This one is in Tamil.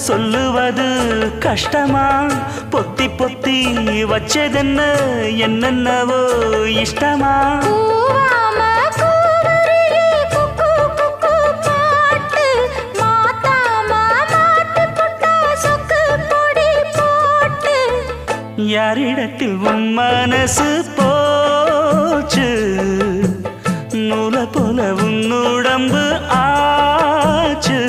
சொல்லுவது கஷ்டமா பொத்தி பொத்தி வச்சதென்ன என்னென்னவோ இஷ்டமா யாரிடத்தில் உன் மனசு போச்சு நூலை போல உன் உடம்பு ஆச்சு